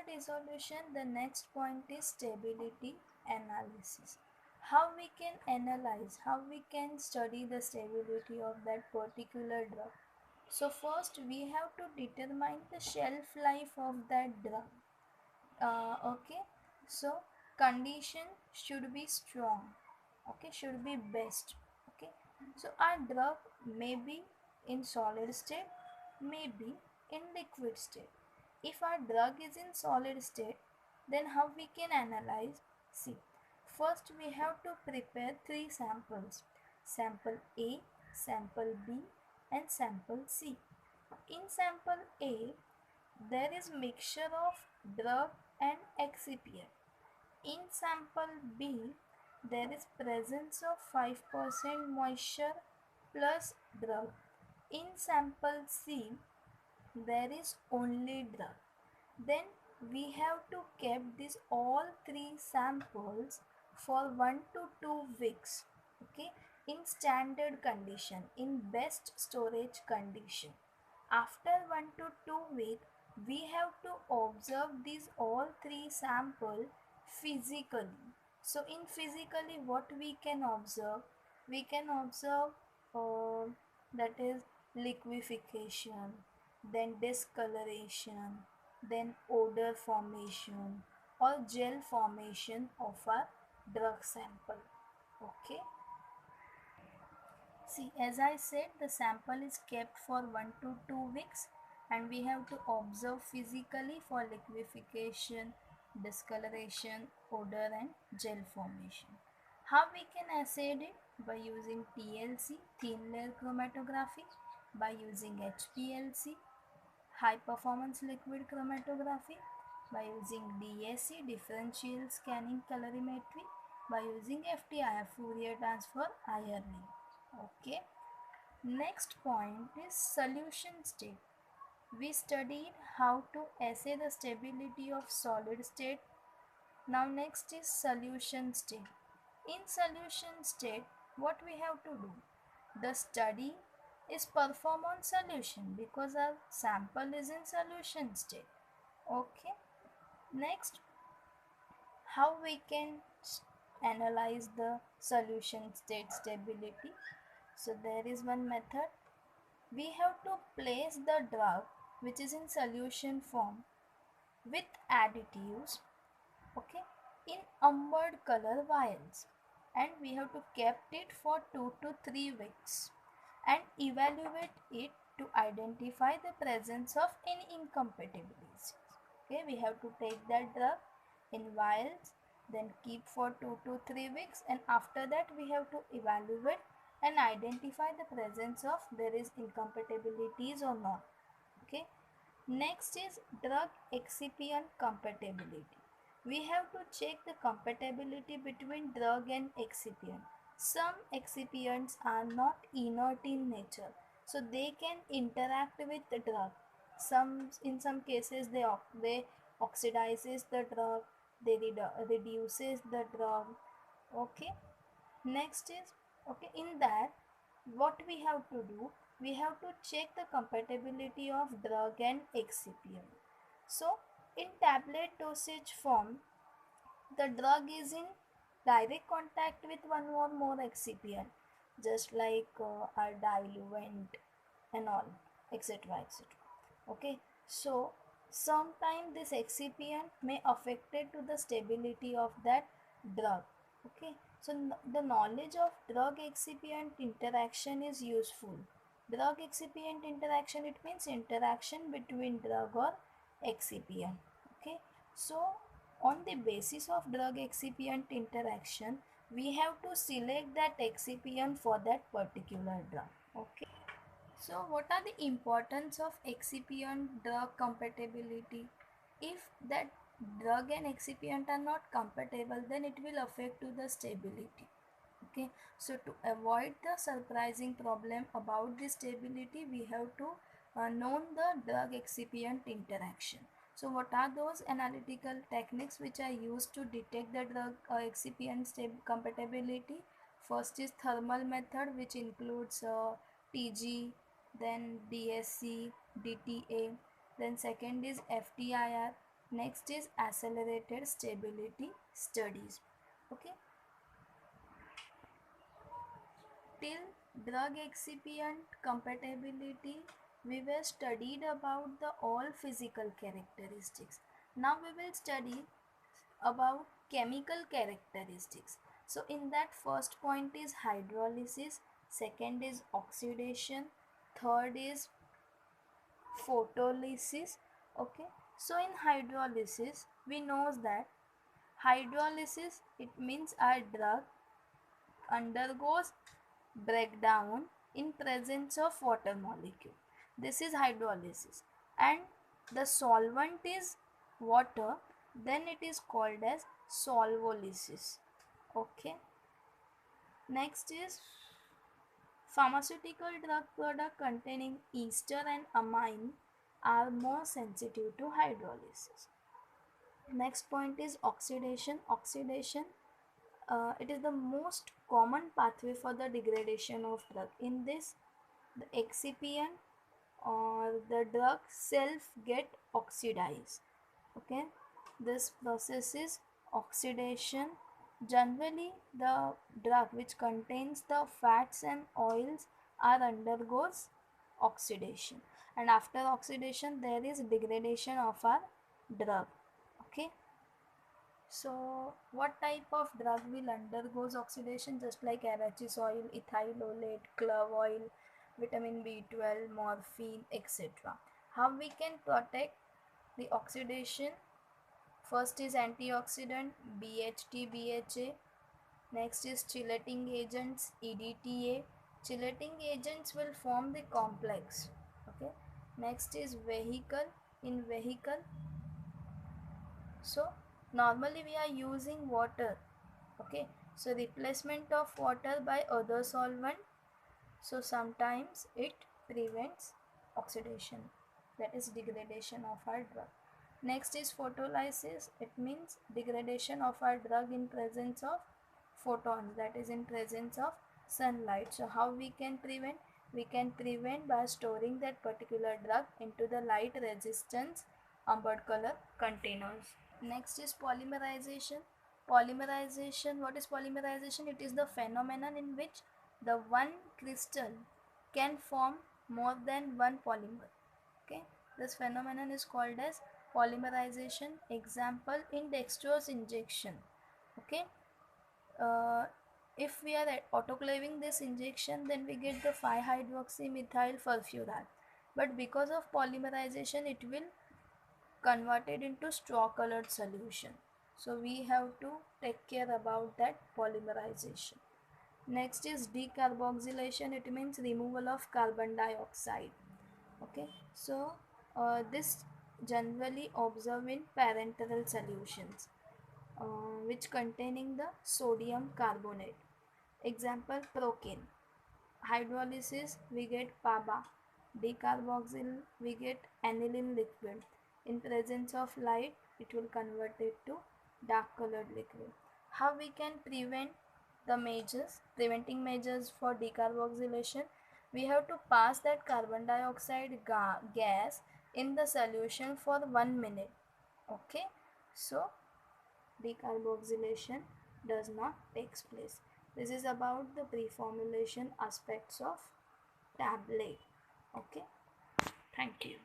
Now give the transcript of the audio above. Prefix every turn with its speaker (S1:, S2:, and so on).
S1: dissolution, the next point is stability analysis. How we can analyze, how we can study the stability of that particular drug. So first we have to determine the shelf life of that drug. Okay, so condition should be strong, okay, should be best. Okay, so our drug may be in solid state, may be in liquid state. If our drug is in solid state, then how we can analyze? See, first we have to prepare three samples: sample A, sample B, and sample C. In sample A, there is mixture of drug and excipient. In sample B, there is presence of 5% moisture plus drug. In sample C, there is only drug. Then we have to keep these all three samples for 1 to 2 weeks, okay, in standard condition, in best storage condition. After 1 to 2 weeks, we have to observe these all three sample physically. So in physically, what we can observe? We can observe that is liquefaction, then discoloration, then odor formation or gel formation of our drug sample. Okay. See, as I said, the sample is kept for 1 to 2 weeks and we have to observe physically for liquefaction, discoloration, odor and gel formation. How we can assay it? By using TLC, thin layer chromatography, by using HPLC, high performance liquid chromatography, by using DSC, differential scanning colorimetry, by using FTIR, Fourier transfer ironing. Okay. Next point is solution state. We studied how to assay the stability of solid state. Now next is solution state. In solution state, what we have to do? The study is performed on solution because our sample is in solution state. Okay. Next, how we can analyze the solution state stability? So there is one method. We have to place the drug which is in solution form with additives, okay, in umbered color vials, and we have to kept it for 2 to 3 weeks and evaluate it to identify the presence of any incompatibilities. Okay, we have to take that drug in vials, then keep for 2 to 3 weeks, and after that we have to evaluate and identify the presence of there is incompatibilities or not. Okay, next is drug excipient compatibility. We have to check the compatibility between drug and excipient. Some excipients are not inert in nature, so they can interact with the drug. In some cases they oxidizes the drug, they reduces the drug. Okay. Next is, okay, in that what we have to do? We have to check the compatibility of drug and excipient. So in tablet dosage form, the drug is in direct contact with one or more excipient, just like our diluent and all, etc., etc. Okay, so sometimes this excipient may affected to the stability of that drug. Okay, so the knowledge of drug excipient interaction is useful. Drug excipient interaction, it means interaction between drug or excipient. Okay, so on the basis of drug excipient interaction, we have to select that excipient for that particular drug. Okay. So what are the importance of excipient drug compatibility? If that drug and excipient are not compatible, then it will affect to the stability. Okay, so to avoid the surprising problem about the stability, we have to know the drug excipient interaction. So what are those analytical techniques which are used to detect the drug excipient compatibility? First is thermal method, which includes TG, then DSC, DTA. Then second is FTIR, Next is accelerated stability studies. Okay, till drug excipient compatibility we were studied about the all physical characteristics. Now we will study about chemical characteristics. So in that, first point is hydrolysis, second is oxidation, third is photolysis. Okay, so in hydrolysis we know that hydrolysis, it means our drug undergoes breakdown in presence of water molecule. This is hydrolysis, and the solvent is water, then it is called as solvolysis. Okay, next is pharmaceutical drug product containing ester and amine are more sensitive to hydrolysis. Next point is oxidation. Oxidation, it is the most common pathway for the degradation of drug. In this, the excipient or the drug self get oxidized. Okay, this process is oxidation. Generally the drug which contains the fats and oils are undergoes oxidation, and after oxidation there is degradation of our drug. Okay, so what type of drug will undergoes oxidation? Just like arachis oil, ethyl olate, clove oil, vitamin B12, morphine, etc. How we can protect the oxidation? First is antioxidant BHT, BHA. Next is chelating agents EDTA. Chelating agents will form the complex. Okay. Next is vehicle. In vehicle, so normally we are using water. Okay, so replacement of water by other solvent, so sometimes it prevents oxidation, that is degradation of our drug. Next is photolysis. It means degradation of our drug in presence of photons, that is in presence of sunlight. So how we can prevent? We can prevent by storing that particular drug into the light resistance amber color containers. Next is polymerization. Polymerization, what is polymerization? It is the phenomenon in which the one crystal can form more than one polymer. Okay, this phenomenon is called as polymerization. Example in dextrose injection. Okay, uh, if we are autoclaving this injection, then we get the 5-hydroxy methyl furfural, but because of polymerization it will converted into straw colored solution. So we have to take care about that polymerization. Next is decarboxylation. It means removal of carbon dioxide. Okay, so this generally observed in parenteral solutions which containing the sodium carbonate. Example procaine. Hydrolysis we get PABA. Decarboxyl we get aniline liquid. In presence of light it will convert it to dark colored liquid. How we can prevent the measures? Preventing measures for decarboxylation, we have to pass that carbon dioxide gas in the solution for 1 minute. Okay, so decarboxylation does not takes place. This is about the pre-formulation aspects of tablet. Okay, thank you.